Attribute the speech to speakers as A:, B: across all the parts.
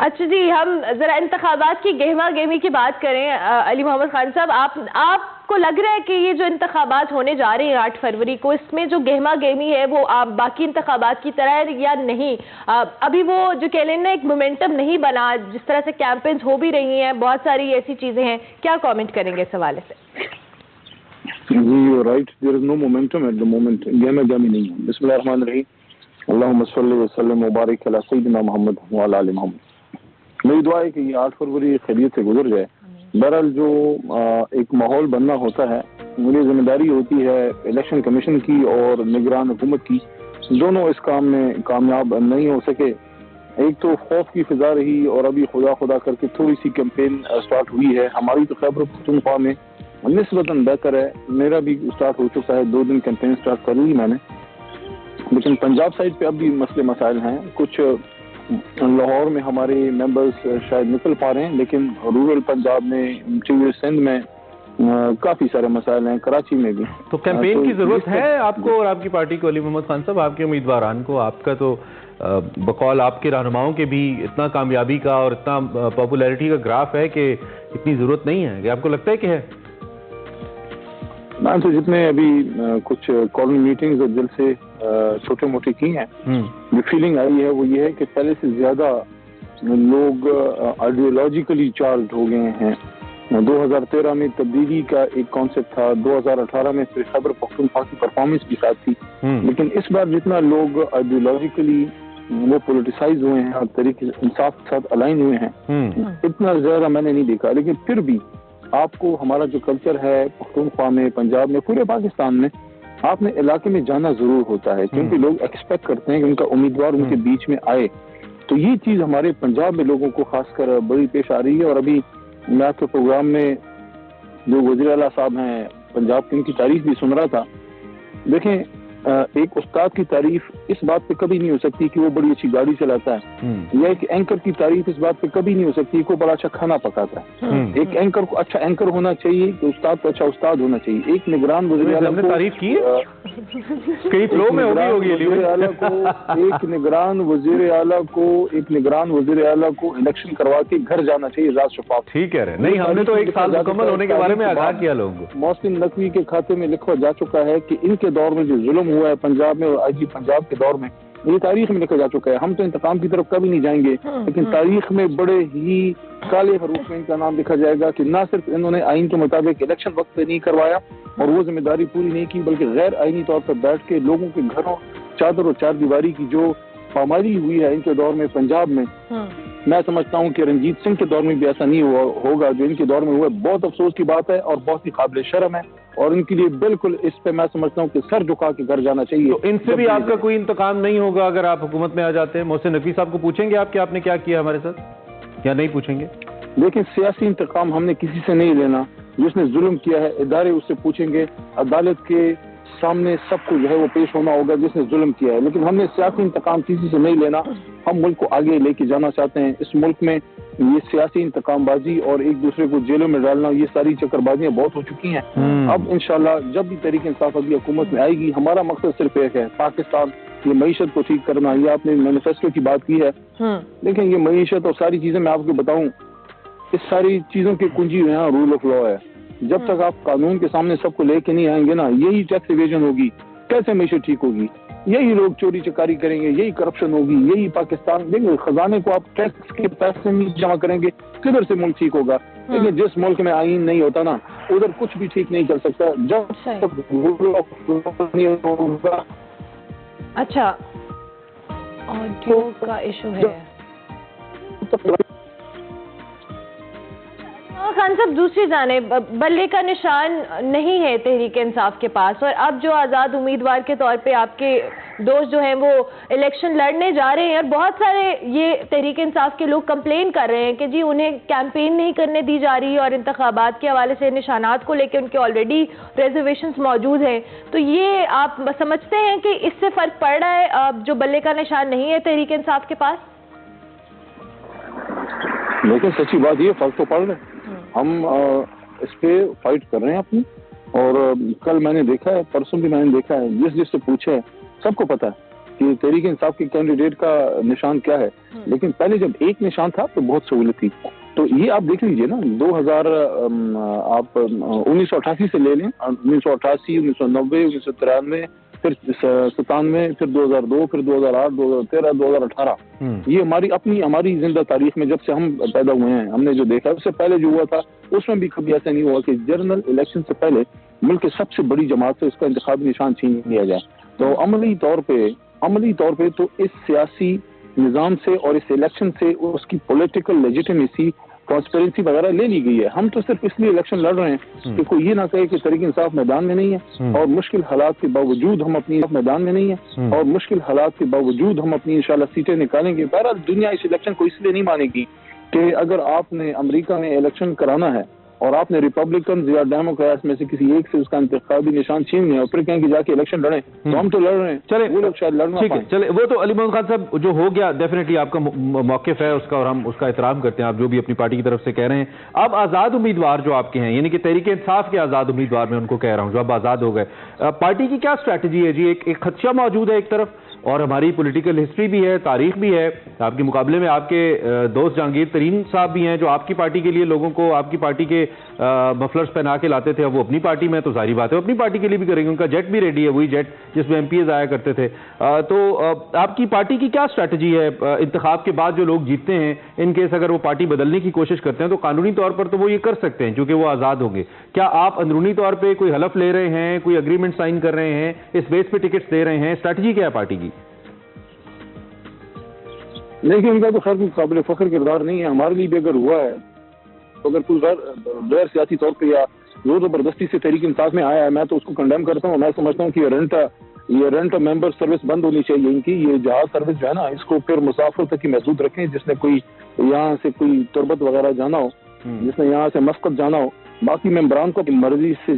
A: اچھا جی، ہم ذرا انتخابات کی گہما گہمی کی بات کریں. علی محمد خان صاحب، آپ کو لگ رہا ہے کہ یہ جو انتخابات ہونے جا رہے ہیں 8 فروری کو، اس میں جو گہما گہمی ہے وہ باقی انتخابات کی طرح ہے یا نہیں؟ ابھی وہ جو کہہ لیں نا ایک مومنٹم نہیں بنا، جس طرح سے کیمپینز ہو بھی رہی ہیں، بہت ساری ایسی چیزیں ہیں. کیا کامنٹ کریں گے اس حوالے سے؟
B: جی right, there is no momentum at the moment. گہما گہمی نہیں ہے. بسم اللہ الرحمن الرحیم، اللہم صلی وسلم وبارک علی سیدنا محمد وعلی آل محمد. میری دعا ہے کہ یہ 8 فروری خیریت سے گزر جائے. بہرحال جو ایک ماحول بننا ہوتا ہے، مجھے ذمہ داری ہوتی ہے الیکشن کمیشن کی اور نگران حکومت کی. دونوں اس کام میں کامیاب نہیں ہو سکے. ایک تو خوف کی فضا رہی اور ابھی خدا خدا کر کے تھوڑی سی کیمپین سٹارٹ ہوئی ہے. ہماری تو خیبر پختونخوا میں نسبتاً بہتر ہے. میرا بھی سٹارٹ ہو چکا ہے، 2 دن کیمپین سٹارٹ کر لی میں نے. لیکن پنجاب سائڈ پہ اب بھی مسائل ہیں. کچھ لاہور میں ہمارے ممبرز شاید نکل پا رہے ہیں، لیکن رورل پنجاب میں، سندھ میں کافی سارے مسائل ہیں، کراچی میں بھی.
C: تو کیمپین کی ضرورت ہے آپ کو اور آپ کی پارٹی کو علی محمد خان صاحب، آپ کے امیدواران کو؟ آپ کا تو بقول آپ کے رہنماؤں کے بھی اتنا کامیابی کا اور اتنا پاپولیرٹی کا گراف ہے کہ اتنی ضرورت نہیں ہے. کہ آپ کو لگتا ہے کہ ہے؟
B: میں تو جتنے ابھی کچھ کالونی میٹنگز اور جلسے چھوٹے موٹے کی ہیں، جو فیلنگ آئی ہے وہ یہ ہے کہ پہلے سے زیادہ لوگ آئیڈیولوجیکلی چارجڈ ہو گئے ہیں. 2013 میں تبدیلی کا ایک کانسیپٹ تھا، 2018 میں پھر خیبر پختونخوا کی پرفارمنس بھی ساتھ تھی. لیکن اس بار جتنا لوگ آئیڈیولوجیکلی وہ پولیٹیسائز ہوئے ہیں اور طریقے انصاف کے ساتھ الائن ہوئے ہیں، اتنا زیادہ میں نے نہیں دیکھا. لیکن پھر بھی آپ کو ہمارا جو کلچر ہے پختونخوا میں، پنجاب میں، پورے پاکستان میں، آپ نے علاقے میں جانا ضرور ہوتا ہے، کیونکہ لوگ ایکسپیکٹ کرتے ہیں کہ ان کا امیدوار ان کے بیچ میں آئے. تو یہ چیز ہمارے پنجاب میں لوگوں کو خاص کر بڑی پیش آ رہی ہے. اور ابھی میں آپ کے پروگرام میں جو وزیر اعلیٰ صاحب ہیں پنجاب کی، ان کی تعریف بھی سن رہا تھا. دیکھیں، ایک استاد کی تعریف اس بات پہ کبھی نہیں ہو سکتی کہ وہ بڑی اچھی گاڑی چلاتا ہے، یا ایک اینکر کی تعریف اس بات پہ کبھی نہیں ہو سکتی کہ وہ بڑا اچھا کھانا پکاتا ہے. ایک اینکر کو اچھا اینکر ہونا چاہیے کہ استاد کو اچھا استاد ہونا چاہیے. ایک نگران وزیر اعلیٰ کو
C: تعریف کی ایک
B: نگران وزیر اعلیٰ کو الیکشن کروا کے گھر جانا چاہیے راز شفاف.
C: ٹھیک ہے، نہیں ہم نے تو 1 سال مکمل ہونے کے بارے میں آگاہ کیا لوگوں کو.
B: محسن نقوی کے کھاتے میں لکھا جا چکا ہے کہ ان کے دور میں جو ظلم ہوا ہے پنجاب میں اور آئی جی پنجاب کے دور میں، یہ تاریخ میں لکھا جا چکا ہے. ہم تو انتقام کی طرف کبھی نہیں جائیں گے، لیکن تاریخ میں بڑے ہی کالے حروف میں ان کا نام لکھا جائے گا کہ نہ صرف انہوں نے آئین کے مطابق الیکشن وقت پہ نہیں کروایا اور وہ ذمہ داری پوری نہیں کی، بلکہ غیر آئینی طور پر بیٹھ کے لوگوں کے گھروں چادر اور چار دیواری کی جو پامالی ہوئی ہے ان کے دور میں پنجاب میں، میں سمجھتا ہوں کہ رنجیت سنگھ کے دور میں بھی ایسا نہیں ہوگا جو ان کے دور میں ہوا ہے. بہت افسوس کی بات ہے اور بہت ہی قابل شرم ہے، اور ان کے لیے بالکل اس پہ میں سمجھتا ہوں کہ سر جھکا کے گھر جانا چاہیے.
C: تو ان سے بھی آپ کا کوئی انتقام نہیں ہوگا اگر آپ حکومت میں آ جاتے ہیں؟ محسن نقوی صاحب کو پوچھیں گے آپ کہ آپ نے کیا کیا ہمارے ساتھ، یا نہیں پوچھیں گے؟
B: لیکن سیاسی انتقام ہم نے کسی سے نہیں لینا. جس نے ظلم کیا ہے ادارے اس سے پوچھیں گے، عدالت کے سامنے سب کو جو ہے وہ پیش ہونا ہوگا جس نے ظلم کیا ہے. لیکن ہم نے سیاسی انتقام کسی سے نہیں لینا. ہم ملک کو آگے لے کے جانا چاہتے ہیں. اس ملک میں یہ سیاسی انتقام بازی اور ایک دوسرے کو جیلوں میں ڈالنا، یہ ساری چکر بازیاں بہت ہو چکی ہیں. اب انشاءاللہ جب بھی تحریک انصاف ابھی حکومت میں آئے گی، ہمارا مقصد صرف ایک ہے، پاکستان یہ معیشت کو ٹھیک کرنا. یہ آپ نے مینیفیسٹو کی بات کی ہے، لیکن یہ معیشت اور ساری چیزیں میں آپ کو بتاؤں، اس ساری چیزوں کی کنجی یہاں رول آف لا ہے. جب تک آپ قانون کے سامنے سب کو لے کے نہیں آئیں گے نا، یہی ٹیکس ایویژن ہوگی. کیسے معیشت ٹھیک ہوگی؟ یہی لوگ چوری چکاری کریں گے، یہی کرپشن ہوگی، یہی پاکستان دیکھیں خزانے کو آپ ٹیکس کے پیسے نہیں جمع کریں گے، کدھر سے ملک ٹھیک ہوگا؟ لیکن جس ملک میں آئین نہیں ہوتا نا، ادھر کچھ بھی ٹھیک نہیں چل سکتا جب تک رول آف لا نہیں ہوگا.
A: اچھا، آڈیو کا ایشو ہے خان صاحب. دوسری جانب بلے کا نشان نہیں ہے تحریک انصاف کے پاس، اور اب جو آزاد امیدوار کے طور پہ آپ کے دوست جو ہیں وہ الیکشن لڑنے جا رہے ہیں، اور بہت سارے یہ تحریک انصاف کے لوگ کمپلین کر رہے ہیں کہ جی انہیں کیمپین نہیں کرنے دی جا رہی، اور انتخابات کے حوالے سے نشانات کو لے کے ان کے آلریڈی ریزرویشنز موجود ہیں. تو یہ آپ سمجھتے ہیں کہ اس سے فرق پڑ رہا ہے جو بلے کا نشان نہیں ہے تحریک انصاف کے پاس؟
B: لیکن سچی بات یہ فرق تو پڑ رہا ہے. ہم اس پہ فائٹ کر رہے ہیں اپنی، اور کل میں نے دیکھا ہے، پرسوں بھی میں نے دیکھا ہے، جس سے پوچھا ہے سب کو پتا ہے کہ تحریک انصاف کے کینڈیڈیٹ کا نشان کیا ہے، لیکن پہلے جب ایک نشان تھا تو بہت سہولت تھی. تو یہ آپ دیکھ لیجئے نا، 1988 سے لے لیں، 1988، 1990، 1993، پھر 97، پھر 2002، پھر 2008، 2013، 2018. یہ ہماری زندہ تاریخ میں جب سے ہم پیدا ہوئے ہیں ہم نے جو دیکھا، اس سے پہلے جو ہوا تھا اس میں بھی کبھی ایسا نہیں ہوا کہ جنرل الیکشن سے پہلے ملک کے سب سے بڑی جماعت سے اس کا انتخابی نشان چھین لیا جائے. تو عملی طور پہ تو اس سیاسی نظام سے اور اس الیکشن سے اس کی پولیٹیکل لیجیٹیمیسی، ٹرانسپیرنسی وغیرہ لے لی گئی ہے. ہم تو صرف اس لیے الیکشن لڑ رہے ہیں کہ کوئی یہ نہ کہے کہ تحریک انصاف میدان میں نہیں ہے، اور مشکل حالات کے باوجود ہم اپنی میدان میں نہیں ہیں، اور مشکل حالات کے باوجود ہم اپنی انشاءاللہ سیٹیں نکالیں گے. بہرحال دنیا اس الیکشن کو اس لیے نہیں مانے گی کہ اگر آپ نے امریکہ میں الیکشن کرانا ہے اور آپ نے ریپبلکنز یا ڈیموکریٹس میں سے کسی ایک سے اس کا انتخابی نشان چھین لیا اور پھر کہیں کہ جا کے الیکشن لڑیں، تو ہم تو لڑ رہے ہیں.
C: چلے
B: وہ لوگ شاید لڑنا پائیں.
C: چلے وہ تو علی محمد خان صاحب جو ہو گیا، ڈیفینیٹلی آپ کا موقف ہے اس کا، اور ہم اس کا احترام کرتے ہیں، آپ جو بھی اپنی پارٹی کی طرف سے کہہ رہے ہیں. اب آزاد امیدوار جو آپ کے ہیں، یعنی کہ تحریک انصاف کے آزاد امیدوار میں ان کو کہہ رہا ہوں جو اب آزاد ہو گئے، پارٹی کی کیا اسٹریٹجی ہے جی؟ ایک خدشہ موجود ہے ایک طرف، اور ہماری پولیٹیکل ہسٹری بھی ہے، تاریخ بھی ہے. آپ کے مقابلے میں آپ کے دوست جہانگیر ترین صاحب بھی ہیں جو آپ کی پارٹی کے لیے لوگوں کو آپ کی پارٹی کے مفلرز پہنا کے لاتے تھے. اب وہ اپنی پارٹی میں، تو ظاہری بات ہے وہ اپنی پارٹی کے لیے بھی کریں گے. ان کا جیٹ بھی ریڈی ہے، وہی جیٹ جس میں MPs آیا کرتے تھے. تو آپ کی پارٹی کی کیا اسٹریٹجی ہے انتخاب کے بعد جو لوگ جیتتے ہیں، ان کیس اگر وہ پارٹی بدلنے کی کوشش کرتے ہیں تو قانونی طور پر تو وہ یہ کر سکتے ہیں کیونکہ وہ آزاد ہوں گے. کیا آپ اندرونی طور پہ کوئی حلف لے رہے ہیں، کوئی اگریمنٹ سائن کر رہے ہیں، اس بیس پہ ٹکٹس دے رہے ہیں؟ اسٹریٹجی کیا ہے پارٹی کی؟
B: لیکن ان کا تو خیر کوئی قابل فخر کردار نہیں ہے. ہمارے لیے بھی اگر ہوا ہے تو اگر کوئی غیر سیاسی طور پہ یا زور زبردستی سے تحریک انصاف میں آیا ہے، میں تو اس کو کنڈیم کرتا ہوں. میں سمجھتا ہوں کہ یہ رینٹ ممبر سروس بند ہونی چاہیے ان کی. یہ جہاز سروس جو ہے نا، اس کو پھر مسافر تک ہی محدود رکھیں. جس نے کوئی یہاں سے کوئی تربت وغیرہ جانا ہو، جس نے یہاں سے مسقط جانا ہو، باقی ممبران کو اپنی مرضی سے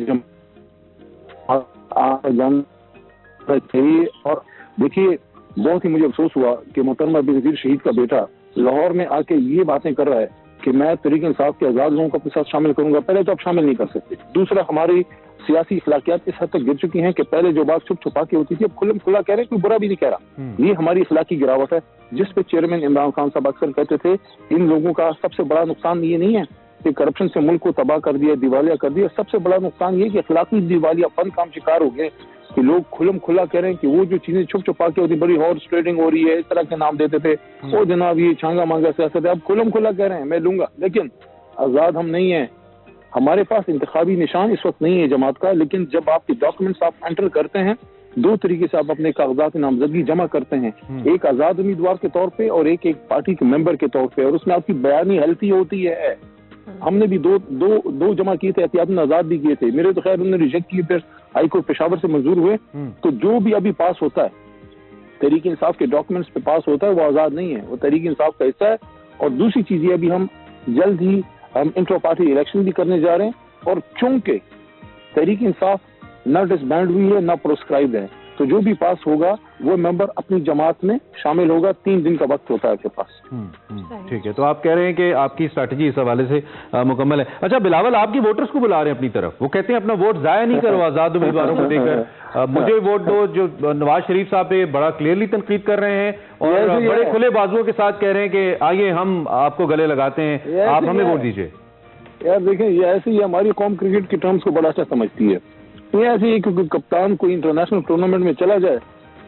B: جانا چاہیے. اور دیکھیے، بہت ہی مجھے افسوس ہوا کہ محترمہ بینظیر شہید کا بیٹا لاہور میں آ کے یہ باتیں کر رہا ہے کہ میں تحریک انصاف کے آزاد لوگوں کو اپنے ساتھ شامل کروں گا. پہلے تو آپ شامل نہیں کر سکتے. دوسرا، ہماری سیاسی اخلاقیات اس حد تک گر چکی ہیں کہ پہلے جو بات چھپ چھپا کے ہوتی تھی اب کھلم کھلا کہہ رہے ہیں، کوئی برا بھی نہیں کہہ رہا. یہ ہماری اخلاقی گراوٹ ہے جس پہ چیئرمین عمران خان صاحب اکثر کہتے تھے ان لوگوں کا سب سے بڑا نقصان یہ نہیں ہے کہ کرپشن سے ملک کو تباہ کر دیا، دیوالیہ کر دیا. سب سے بڑا نقصان یہ کہ اخلاقی دیوالیہ پن کا شکار ہو گئے کہ لوگ کھلم کھلا کہہ رہے ہیں کہ وہ جو چیزیں چھپ چھپا کے ہوتی، بڑی ہارس ٹریڈنگ ہو رہی ہے، اس طرح کے نام دیتے تھے، وہ جناب یہ چھانگا مانگا سیاست ہے. اب کھلم کھلا کہہ رہے ہیں میں لوں گا. لیکن آزاد ہم نہیں ہیں. ہمارے پاس انتخابی نشان اس وقت نہیں ہے جماعت کا. لیکن جب آپ کی ڈاکومنٹس آپ انٹر کرتے ہیں، دو طریقے سے آپ اپنے کاغذات نامزدگی جمع کرتے ہیں، ایک آزاد امیدوار کے طور پہ اور ایک پارٹی کے ممبر کے طور پہ، اور اس میں آپ کی بیانی غلطی ہوتی ہے. ہم نے بھی دو جمع کیے تھے، احتیاطاً آزاد بھی کیے تھے. میرے تو خیر انہوں نے ریجیکٹ کیے، پھر ہائی کورٹ پشاور سے منظور ہوئے. تو جو بھی ابھی پاس ہوتا ہے تحریک انصاف کے ڈاکومنٹس پہ پاس ہوتا ہے وہ آزاد نہیں ہے، وہ تحریک انصاف کا حصہ ہے. اور دوسری چیز یہ، ابھی ہم جلد ہی انٹر پارٹی الیکشن بھی کرنے جا رہے ہیں، اور چونکہ تحریک انصاف نہ ڈسبینڈ ہوئی ہے نہ پروسکرائبڈ ہے، تو جو بھی پاس ہوگا وہ ممبر اپنی جماعت میں شامل ہوگا. 3 دن کا وقت ہوتا ہے آپ کے پاس.
C: ٹھیک ہے، تو آپ کہہ رہے ہیں کہ آپ کی اسٹریٹجی اس حوالے سے مکمل ہے. اچھا بلاول، آپ کی ووٹرز کو بلا رہے ہیں اپنی طرف، وہ کہتے ہیں اپنا ووٹ ضائع نہیں کرو آزاد امیدواروں کو دے کر، مجھے ووٹ دو. جو نواز شریف صاحب پہ بڑا کلیئرلی تنقید کر رہے ہیں اور بڑے کھلے بازوؤں کے ساتھ کہہ رہے ہیں کہ آئیے ہم آپ کو گلے لگاتے ہیں، آپ ہمیں ووٹ دیجیے.
B: یار دیکھیں، یہ ایسے ہی ہماری قوم کرکٹ کی ٹرمز کو بڑا اچھا سمجھتی ہے. یہ ایسے ہی کیونکہ کپتان کوئی انٹرنیشنل ٹورنامنٹ میں چلا جائے،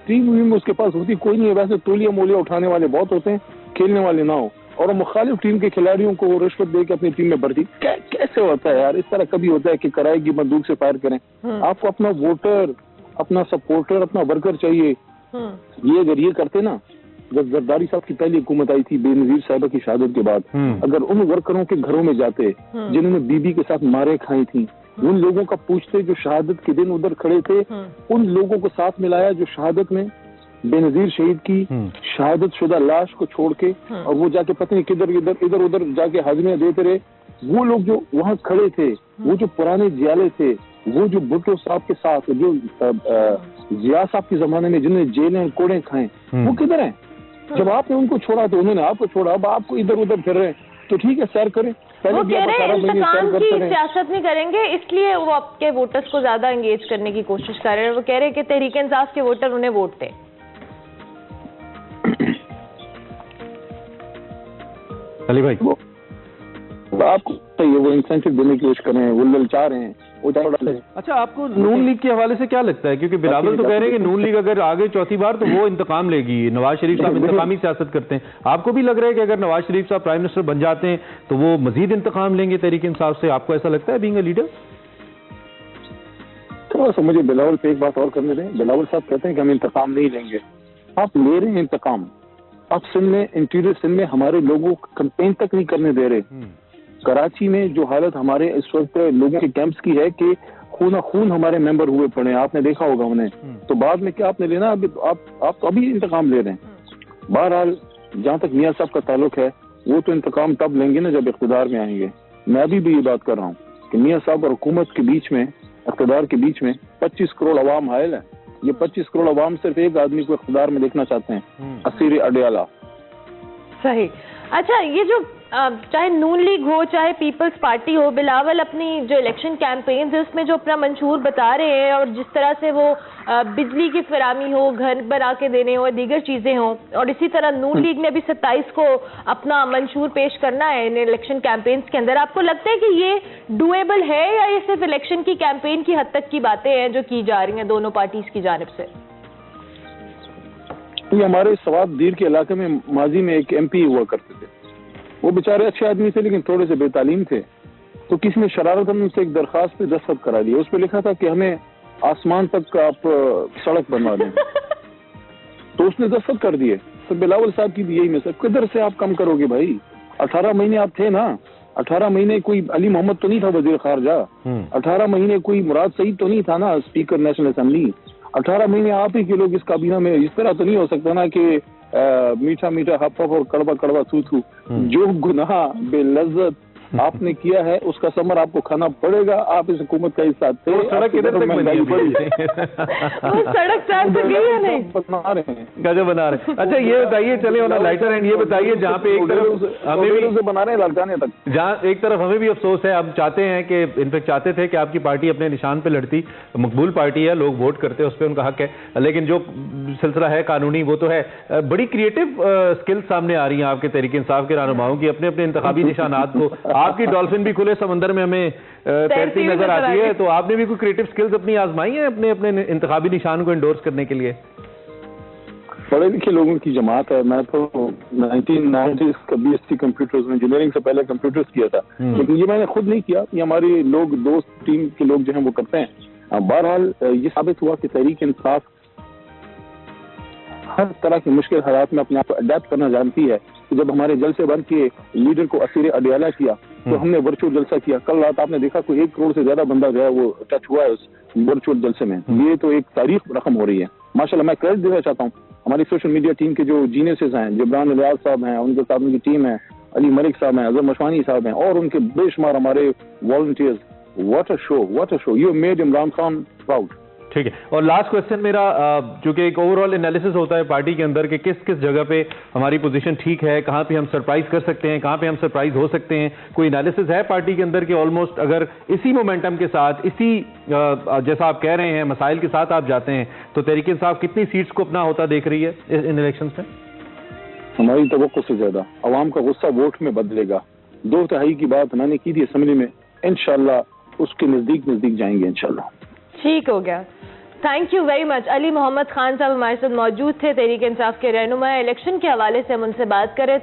B: ٹیم اس کے پاس ہوتی کوئی نہیں ہے. ویسے تولیہ مولیا اٹھانے والے بہت ہوتے ہیں، کھیلنے والے نہ ہو. اور مخالف ٹیم کے کھلاڑیوں کو وہ رشوت دے کے اپنی ٹیم میں بھرتی. کیسے ہوتا ہے یار؟ اس طرح کبھی ہوتا ہے کہ کرائے کی بندوق سے فائر کریں؟ آپ کو اپنا ووٹر، اپنا سپورٹر، اپنا ورکر چاہیے. یہ اگر یہ کرتے نا، جب زرداری صاحب کی پہلی حکومت آئی تھی بے نظیر صاحبہ کی شہادت کے بعد، اگر ان ورکروں کے گھروں میں جاتے جنہوں نے بی بی کے ساتھ مارے کھائی تھیں، ان لوگوں کا پوچھتے جو شہادت کے دن ادھر کھڑے تھے، ان لوگوں کو ساتھ ملایا جو شہادت میں بے نظیر شہید کی شہادت شدہ لاش کو چھوڑ کے اور وہ جا کے پتہ نہیں ادھر ادھر جا کے ہاضمیاں دیتے رہے. وہ لوگ جو وہاں کھڑے تھے، وہ جو پرانے جیالے تھے، وہ جو بھٹو صاحب کے ساتھ جو ضیاء صاحب کے زمانے میں جنہیں جیلیں کوڑے کھائیں، وہ کدھر ہیں؟ جب آپ نے ان کو چھوڑا تو انہوں نے آپ کو چھوڑا. اب آپ کو ادھر ادھر پھر رہے ہیں تو ٹھیک ہے، سیر کریں.
A: وہ کہہ رہے ہیں انتقام کی سیاست نہیں کریں گے، اس لیے وہ آپ کے ووٹرز کو زیادہ انگیج کرنے کی کوشش کر رہے ہیں. وہ کہہ رہے ہیں کہ تحریک انصاف کے ووٹر انہیں ووٹ دیں.
C: علی بھائی
B: آپ کو چاہیے وہ انسینٹو دینے کی کوشش کریں, وہ للچا رہے ہیں, وہ ڈالیں.
C: اچھا, آپ کو نون لیگ کے حوالے سے کیا لگتا ہے, کیونکہ بلاول تو کہہ رہے ہیں کہ نون لیگ اگر آگے چوتھی بار تو وہ انتقام لے گی, نواز شریف صاحب انتقامی سیاست کرتے ہیں, آپ کو بھی لگ رہا ہے کہ اگر نواز شریف صاحب پرائم منسٹر بن جاتے ہیں تو وہ مزید انتقام لیں گے تحریک انصاف سے, آپ کو ایسا لگتا ہے بینگ اے لیڈر؟
B: تھوڑا سا مجھے بلاول پہ ایک بات اور کرنے دیں. بلاول صاحب کہتے ہیں کہ ہم انتقام نہیں لیں گے, آپ لے رہے ہیں انتقام. آپ سندھ میں, انٹیریئر سندھ میں ہمارے لوگوں کو کمپین تک نہیں کرنے دے رہے. کراچی میں جو حالت ہمارے اس وقت لوگوں کے کیمپس کی ہے کہ خون خون ہمارے ممبر ہوئے پڑے ہیں, آپ نے دیکھا ہوگا انہیں, تو بعد میں کیا آپ نے لینا, آپ تو ابھی انتقام لے رہے ہیں. بہرحال جہاں تک میاں صاحب کا تعلق ہے وہ تو انتقام تب لیں گے نا جب اقتدار میں آئیں گے. میں ابھی بھی یہ بات کر رہا ہوں کہ میاں صاحب اور حکومت کے بیچ میں, اقتدار کے بیچ میں 25 کروڑ عوام حائل ہے. یہ 25 کروڑ عوام صرف ایک آدمی کو اقتدار میں دیکھنا چاہتے ہیں, اسیر اڈیالہ.
A: صحیح. اچھا, یہ جو چاہے نون لیگ ہو چاہے پیپلز پارٹی ہو, بلاول اپنی جو الیکشن کیمپینز ہے اس میں جو اپنا منشور بتا رہے ہیں, اور جس طرح سے وہ بجلی کی فراہمی ہو, گھر بنا کے دینے ہو, دیگر چیزیں ہوں, اور اسی طرح نون لیگ نے ابھی 27 کو اپنا منشور پیش کرنا ہے ان الیکشن کیمپینز کے اندر. آپ کو لگتا ہے کہ یہ ڈویبل ہے یا یہ صرف الیکشن کی کیمپین کی حد تک کی باتیں ہیں جو کی جا رہی ہیں دونوں پارٹیز کی جانب سے؟
B: یہ ہمارے سوات دیر کے علاقے میں ماضی میں ایک ایم پی ہوا کرتے تھے, وہ بیچارے اچھے آدمی تھے لیکن تھوڑے سے بے تعلیم تھے. تو کسی نے شرارتاً ان سے ایک درخواست پہ دستخط کرا دیا, اس پہ لکھا تھا کہ ہمیں آسمان تک آپ سڑک بنوا دیں. تو اس نے دستخط کر دیے. تو بلاول صاحب کی بھی یہی مثال, کدھر سے آپ کم کرو گے بھائی؟ 18 مہینے آپ تھے نا, 18 مہینے کوئی علی محمد تو نہیں تھا وزیر خارجہ, 18 مہینے کوئی مراد سعید تو نہیں تھا نا اسپیکر نیشنل اسمبلی, 18 مہینے آپ ہی کے لوگ اس کابینہ میں. اس طرح تو نہیں ہو سکتا نا کہ میٹھا میٹھا ہپ ہپ اور کڑوا کڑوا تھو تھو. جو گناہ بے لذت آپ نے کیا ہے اس کا ثمر آپ کو کھانا پڑے گا. آپ اس حکومت کا حصہ تھے.
C: سڑک ادھر تک بنی
A: سڑک
C: بنا رہے ہیں. اچھا یہ بتائیے, چلے ہونا لائٹر اینڈ, یہ بتائیے جہاں پہ ایک طرف ہمیں بھی
B: بنا رہے ہیں لاڑکانے تک,
C: جہاں ایک طرف ہمیں بھی افسوس ہے, ہم چاہتے ہیں کہ انفیکٹ چاہتے تھے کہ آپ کی پارٹی اپنے نشان پہ لڑتی, مقبول پارٹی ہے, لوگ ووٹ کرتے ہیں, اس پہ ان کا حق ہے, لیکن جو سلسلہ ہے قانونی وہ تو ہے. بڑی کریٹو اسکلز سامنے آ رہی ہیں آپ کے تحریک انصاف کے رہنماؤں کی, اپنے اپنے انتخابی نشانات کو. آپ کی ڈالفن بھی کھلے سمندر میں ہمیں تیرتی نظر آتی ہے, تو آپ نے بھی کوئی کریٹو اسکلز اپنی آزمائی ہیں اپنے اپنے انتخابی نشان کو انڈورس کرنے کے لیے؟
B: پڑھے لکھے لوگوں کی جماعت ہے. میں تو 1990s کا BSc کمپیوٹرز میں انجینئرنگ سے پہلے کمپیوٹرز کیا تھا, لیکن یہ میں نے خود نہیں کیا, یہ ہمارے لوگ دوست ٹیم کے لوگ جو ہیں وہ کرتے ہیں. بہرحال یہ ثابت ہوا کہ تحریک انصاف ہر طرح کے مشکل حالات میں اپنے آپ کو اڈیپٹ کرنا جانتی ہے. جب ہمارے جلسے بند کے لیڈر کو اسیر اڈیالہ کیا تو ہم نے ورچوئل جلسہ کیا. کل رات آپ نے دیکھا کوئی 1 کروڑ سے زیادہ بندہ جو ہے وہ ٹچ ہوا ہے اس ورچوئل جلسے میں. یہ تو ایک تاریخ رقم ہو رہی ہے ماشاءاللہ. میں کریڈٹ دینا چاہتا ہوں ہماری سوشل میڈیا ٹیم کے جو جینیسز ہیں, جبران الیاس صاحب ہیں, ان کے ساتھ ان کی ٹیم ہے, علی ملک صاحب ہیں, اظہر مشوانی صاحب ہیں, اور ان کے بے شمار ہمارے volunteers. What a show, what a show, you made Imran Khan proud.
C: ٹھیک ہے. اور لاسٹ کوشچن میرا, چونکہ ایک اوور آل انالیسس ہوتا ہے پارٹی کے اندر کہ کس کس جگہ پہ ہماری پوزیشن ٹھیک ہے, کہاں پہ ہم سرپرائز کر سکتے ہیں, کہاں پہ ہم سرپرائز ہو سکتے ہیں. کوئی انالیسس ہے پارٹی کے اندر کہ آلموسٹ اگر اسی مومنٹم کے ساتھ, اسی جیسا آپ کہہ رہے ہیں مسائل کے ساتھ آپ جاتے ہیں, تو تحریک انصاف کتنی سیٹس کو اپنا ہوتا دیکھ رہی ہے ان الیکشنز میں؟
B: ہماری توقع سے زیادہ. عوام کا غصہ ووٹ میں بدلے گا. 2/3 کی بات میں نے کی تھی اسمبلی میں, انشاءاللہ اس کے نزدیک جائیں گے انشاءاللہ.
A: ٹھیک ہو گیا. Thank you very much. Ali Muhammad Khan صاحب ہمارے ساتھ موجود تھے, تحریک انصاف کے رہنما. الیکشن کے حوالے سے ہم ان سے بات کر رہے تھے.